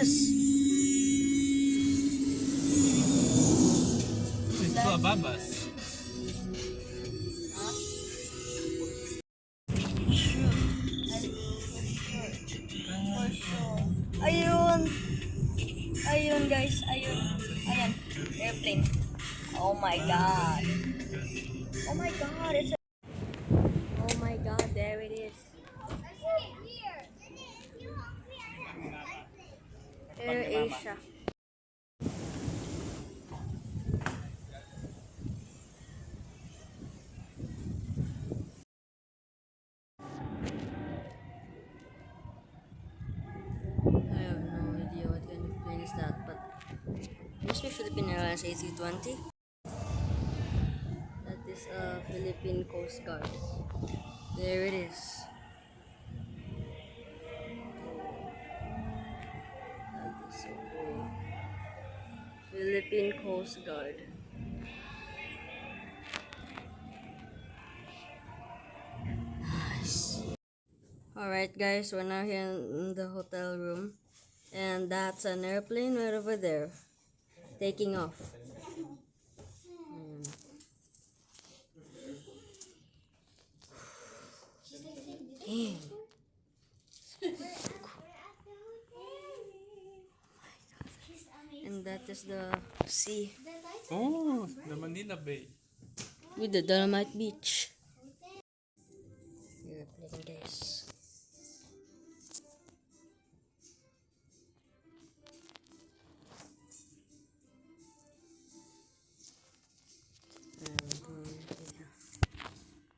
this? It's two ababas. For sure. Ayun. Ayun guys. Ayun. Ayan. Airplane. Oh my god. Oh my god. Oh my god. There it is. Air Asia. I have no idea what kind of plane is that, but must be Philippine Airlines A320. That is a Philippine Coast Guard. There it is. That is so cool. Philippine Coast Guard. Nice. Alright guys, we're now here in the hotel room. And that's an airplane right over there. Taking off. Dang. And that is the sea. Oh, the Manila Bay. With the Dolomite Beach. Airplane guys.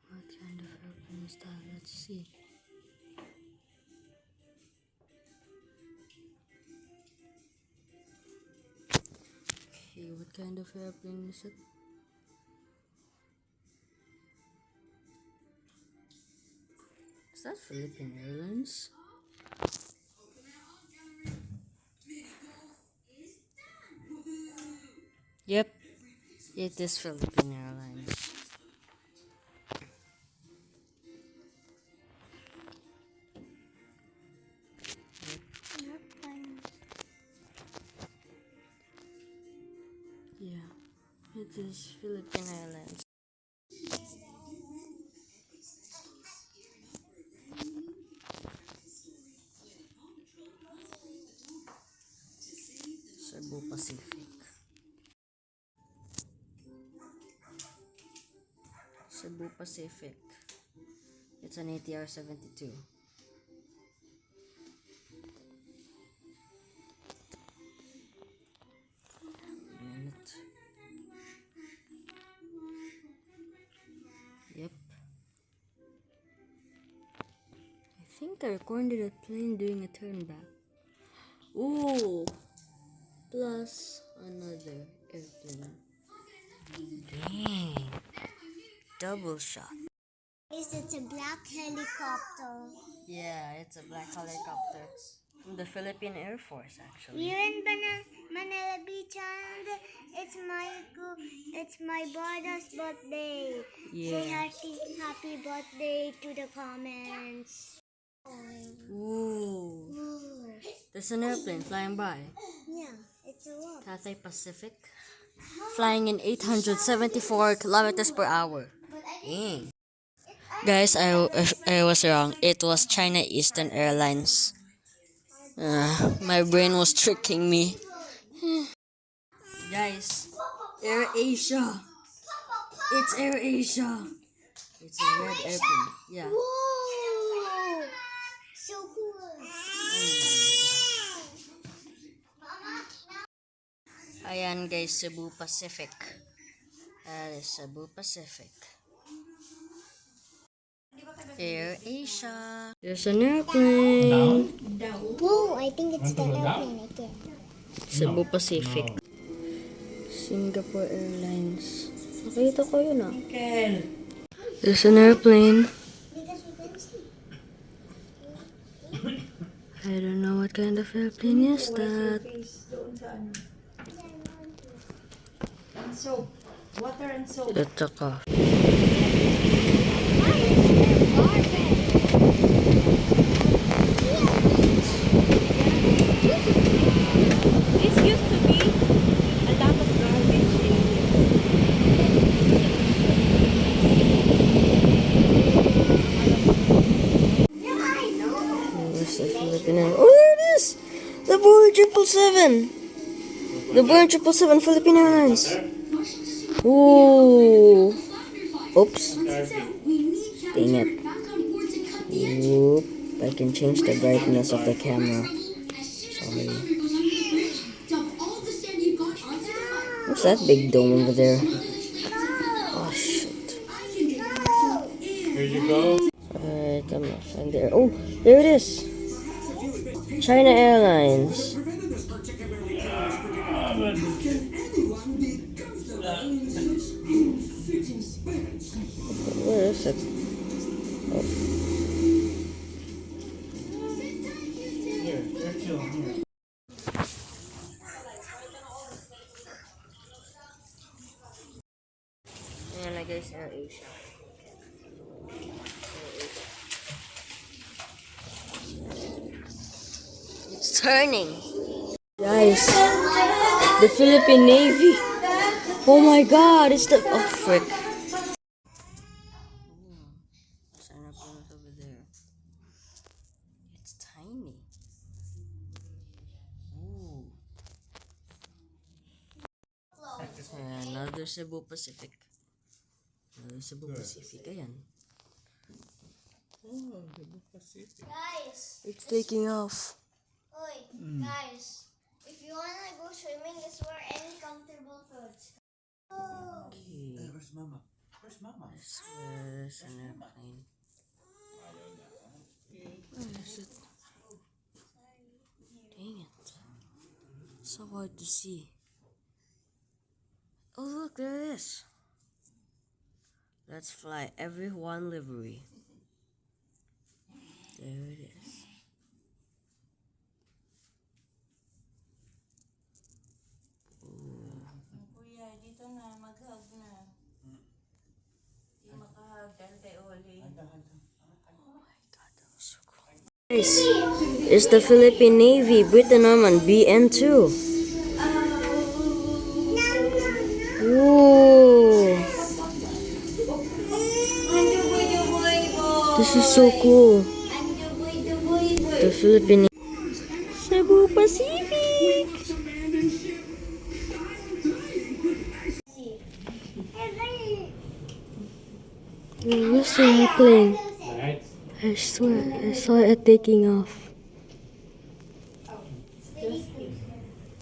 What kind of airplane is that? Let's see. Okay, what kind of airplane is it? Is that Philippine Airlines? Yep, it is Philippine Airlines. Yeah, it is Philippine Airlines. Cebu Pacific. Cebu Pacific. It's an ATR 72. Minute. Yep. I think I recorded a plane doing a turn back. Ooh. Plus another airplane. Dang. Double shot. It's a black helicopter. Yeah, it's a black helicopter. From the Philippine Air Force, actually. We're in Manila Beach and it's my brother's birthday. Yeah. Say happy birthday to the comments. Ooh. Ooh. There's an airplane flying by. Yeah, it's a what? Cathay Pacific. Flying in 874 kilometers per hour. Dang. Guys, I was wrong. It was China Eastern Airlines. My brain was tricking me. Guys, Air Asia. It's Air Asia. It's a red airplane. Yeah. Whoa! So cool. Ayan guys, Cebu Pacific. That is Cebu Pacific. Air Asia. There's an airplane. Whoa, I think it's the airplane again. Cebu Pacific. Singapore Airlines. Nakita ko yun ah. There's an airplane. Because we can see. I don't know what kind of airplane is that. And soap. Water and soap. It took off. Filipino. Oh, there it is! The Boeing 777! The Boeing 777 Philippine Airlines. Ooh. Oops. Dang it. Oop. I can change the brightness of the camera. Sorry. What's that big dome over there? Oh, shit. Here you go. Alright, I'm not finding there. Oh, there it is. China Airlines. Where is it? Ayan na guys, Air Asia. It's turning. Guys, the Philippine Navy. Oh my god, it's the... Oh, frick. Sign up over there. It's tiny. Ooh. Another Cebu Pacific. Another Cebu Pacific. Ayan. Oh, the Pacific. Guys, It's taking off. oi, guys, if you wanna go swimming, just wear any comfortable clothes. Oh. Okay. Where's Mama? Where's Mama? Where's an airplane? Where is it? Dang it. So hard to see. Oh look, there it is. Let's fly everyone livery. There it is. Kuya, dito na, mag-hug na. Hindi makahug dahil kay Oli. Guys, it's the Philippine Navy Britain Norman BN2. Ooh. This is so cool. The Philippine Cebu Pacific. Where's the airplane? Right. I swear, I saw it taking off.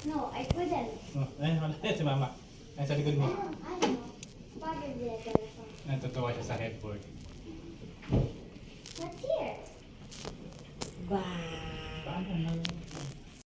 No, I couldn't. Oh, ayun, wala. Si Mama. Ay, sa likod mo. I know. Probably a telephone. Natutuwa siya sa headboard. What's here? Paano na?